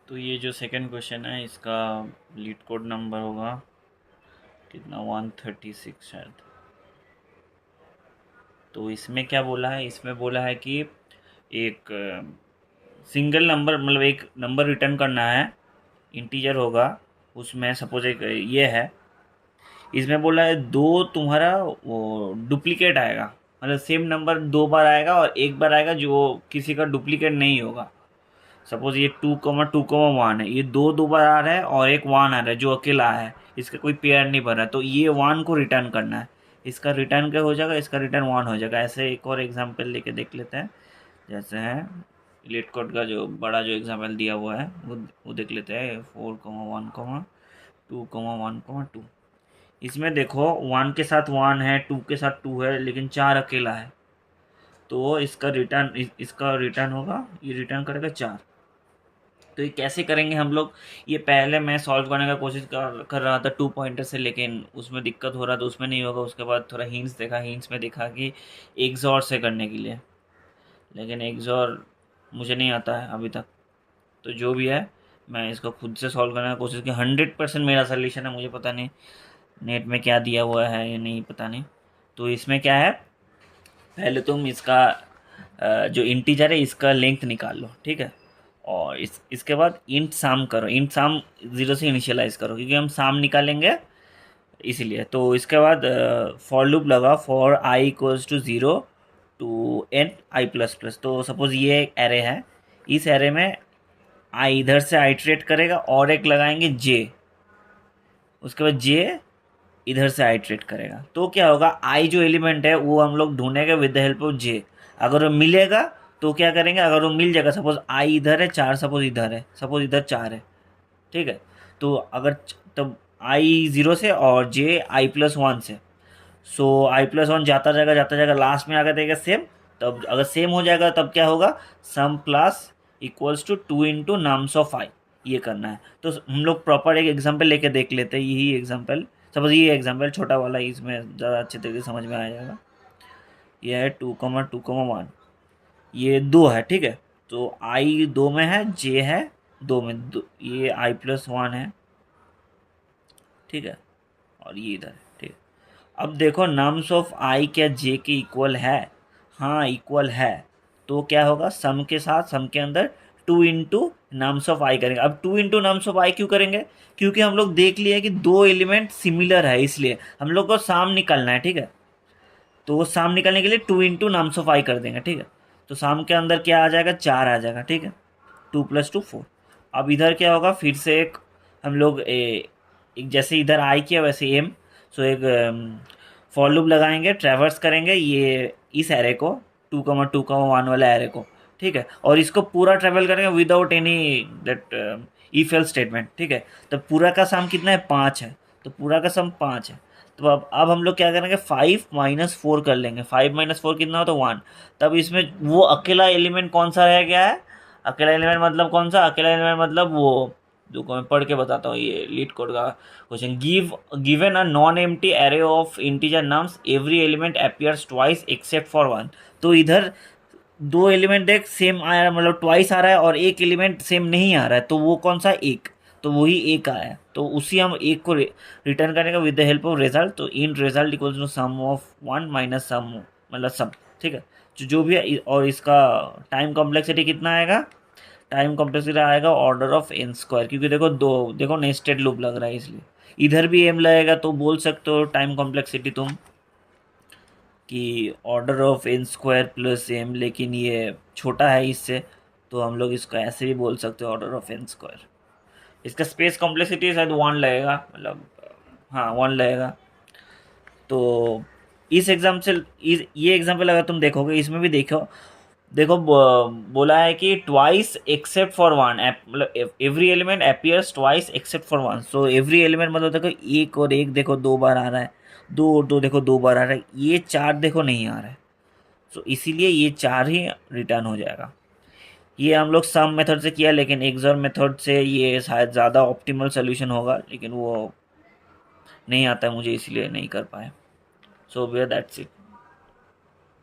तो ये जो सेकंड क्वेश्चन है इसका लीड कोड नंबर होगा कितना 136 शायद। तो इसमें क्या बोला है, इसमें बोला है कि एक सिंगल नंबर मतलब एक नंबर रिटर्न करना है, इंटीजर होगा उसमें। सपोज एक ये है, इसमें बोला है दो तुम्हारा वो डुप्लीकेट आएगा, मतलब सेम नंबर दो बार आएगा और एक बार आएगा जो किसी का डुप्लीकेट नहीं होगा। सपोज ये 2,2,1 है, ये दो बार आ रहा है और एक 1 आ रहा है जो अकेला है, इसका कोई पेयर नहीं भर रहा है, तो ये 1 को रिटर्न करना है। इसका रिटर्न क्या हो जाएगा, इसका रिटर्न 1 हो जाएगा। ऐसे एक और एग्जांपल लेके देख लेते हैं। जैसे है लेट कोड का जो बड़ा जो एग्जांपल दिया हुआ है वो देख लेते हैं। 4,1,2,1,2। इसमें देखो 1 के साथ 1 है, 2 के साथ 2 है, लेकिन 4 अकेला है। तो इसका रिटर्न होगा, ये रिटर्न करेगा 4। तो ये कैसे करेंगे हम लोग, ये पहले मैं सॉल्व करने का कोशिश कर रहा था 2 पॉइंटर से, लेकिन उसमें दिक्कत हो रहा था, उसमें नहीं होगा। उसके बाद थोड़ा हिंट्स देखा, हिंट्स में देखा कि एक्सॉर से करने के लिए, लेकिन एक्सॉर मुझे नहीं आता है अभी तक। तो जो भी है मैं इसको खुद से सॉल्व करने का कोशिश की। 100% मेरा सोल्यूशन है, मुझे पता नहीं नेट में क्या दिया हुआ है या नहीं, पता नहीं। तो इसमें क्या है, पहले तुम इसका जो इंटीजर है इसका लेंथ निकाल लो, ठीक है। और इसके बाद इंट साम करो, इंट साम 0 से इनिशियलाइज करो, क्योंकि हम साम निकालेंगे इसीलिए। तो इसके बाद फॉर लूप लगा, for i equals to 0 to n i plus plus. तो सपोज ये एक एरे है, इस एरे में आई इधर से आइट्रेट करेगा और एक लगाएंगे जे, उसके बाद जे इधर से आइट्रेट करेगा। तो क्या होगा, आई जो एलिमेंट है वो हम लोग ढूंढेंगे विद द हेल्प ऑफ जे। अगर वो मिलेगा तो क्या करेंगे, अगर वो मिल जाएगा, सपोज आई इधर है, 4 सपोज इधर है, सपोज इधर 4 है, ठीक है। तो अगर तब आई 0 से और जे आई प्लस 1 से, सो आई प्लस 1 जाता जाएगा, लास्ट में आकर देगा सेम। तब अगर सेम हो जाएगा तब क्या होगा, sum plus equals to 2 into nums of i, ये करना है। तो हम लोग प्रॉपर एक एग्जांपल लेके देख लेते हैं। यही एग्जांपल, सपोज ये एग्जांपल छोटा वाला, इसमें ज़्यादा अच्छे तरीके से समझ में आ जाएगा। ये है 2,2,1, ये 2 है, ठीक है। तो आई 2 में है, जे है 2 में, ये आई प्लस 1 है, ठीक है। और ये इधर है, ठीक है। अब देखो नम्स ऑफ आई क्या जे के इक्वल है, हाँ इक्वल है। तो क्या होगा, सम के साथ सम के अंदर 2 इंटू नम्स ऑफ आई करेंगे। अब 2 इंटू नम्स ऑफ आई क्यों करेंगे, क्योंकि हम लोग देख लिए कि दो एलिमेंट सिमिलर है, इसलिए हम लोग को साम निकालना है, ठीक है। तो वो साम निकालने के लिए 2 इंटू नम्स ऑफ आई कर देंगे, ठीक है। तो साम के अंदर क्या आ जाएगा, 4 आ जाएगा, ठीक है। 2 + 2 4। अब इधर क्या होगा, फिर से एक हम लोग एक जैसे इधर आई किया वैसे एम। सो एक फॉर लूप लगाएंगे, ट्रैवर्स करेंगे ये इस एरे को, 2,2,1 वाला एरे को, ठीक है। और इसको पूरा ट्रेवल करेंगे without any that if else statement, ठीक है। तो पूरा का सम कितना है, 5 है। तो पूरा का सम 5 है। तो अब हम लोग क्या करेंगे, 5 - 4 कर लेंगे। 5 - 4 कितना हो, तो 1। तब इसमें वो अकेला एलिमेंट कौन सा रह गया है, अकेला एलिमेंट मतलब कौन सा, अकेला एलिमेंट मतलब वो जो मैं पढ़ के बताता हूँ, ये लीड कोड का question. Given a non empty array of integer nums, every element appears twice except for 1। तो इधर दो एलिमेंट देख सेम आ रहा है, मतलब ट्वाइस आ रहा है, और एक एलिमेंट सेम नहीं आ रहा है, तो वो कौन सा, एक। तो वही एक आया है, तो उसी हम एक को रिटर्न करेंगे with the help of result. तो in result equals to sum of 1 minus sum, मतलब सम, ठीक है। जो भी है। और इसका टाइम कॉम्प्लेक्सिटी कितना आएगा, टाइम कॉम्प्लेक्सिटी आएगा ऑर्डर ऑफ एन स्क्वायर, क्योंकि देखो देखो नेस्टेड लूप लग रहा है, इसलिए इधर भी एम लगेगा। तो बोल सकते हो टाइम कॉम्प्लेक्सिटी तुम कि order of n square plus m, लेकिन ये छोटा है इससे, तो हम लोग इसको ऐसे भी बोल सकते हो ऑर्डर ऑफ एन स्क्वायर। इसका स्पेस कॉम्प्लेक्सिटी शायद 1 लगेगा, मतलब हाँ 1 लगेगा। तो इस एग्जाम से ये एग्जाम्पल अगर तुम देखोगे, इसमें भी देखो देखो बोला है कि ट्वाइस एक्सेप्ट फॉर 1, मतलब every element appears twice except for 1। So every element मतलब देखो एक और एक देखो 2 बार आ रहा है, 2 और 2 देखो 2 बार आ रहा है, ये 4 देखो नहीं आ रहा है। सो इसीलिए ये 4 ही रिटर्न हो जाएगा। ये हम लोग सम मेथड से किया, लेकिन एक्सॉर मेथड से ये शायद ज़्यादा ऑप्टिमल सोल्यूशन होगा, लेकिन वो नहीं आता है मुझे, इसलिए नहीं कर पाए। So that's it.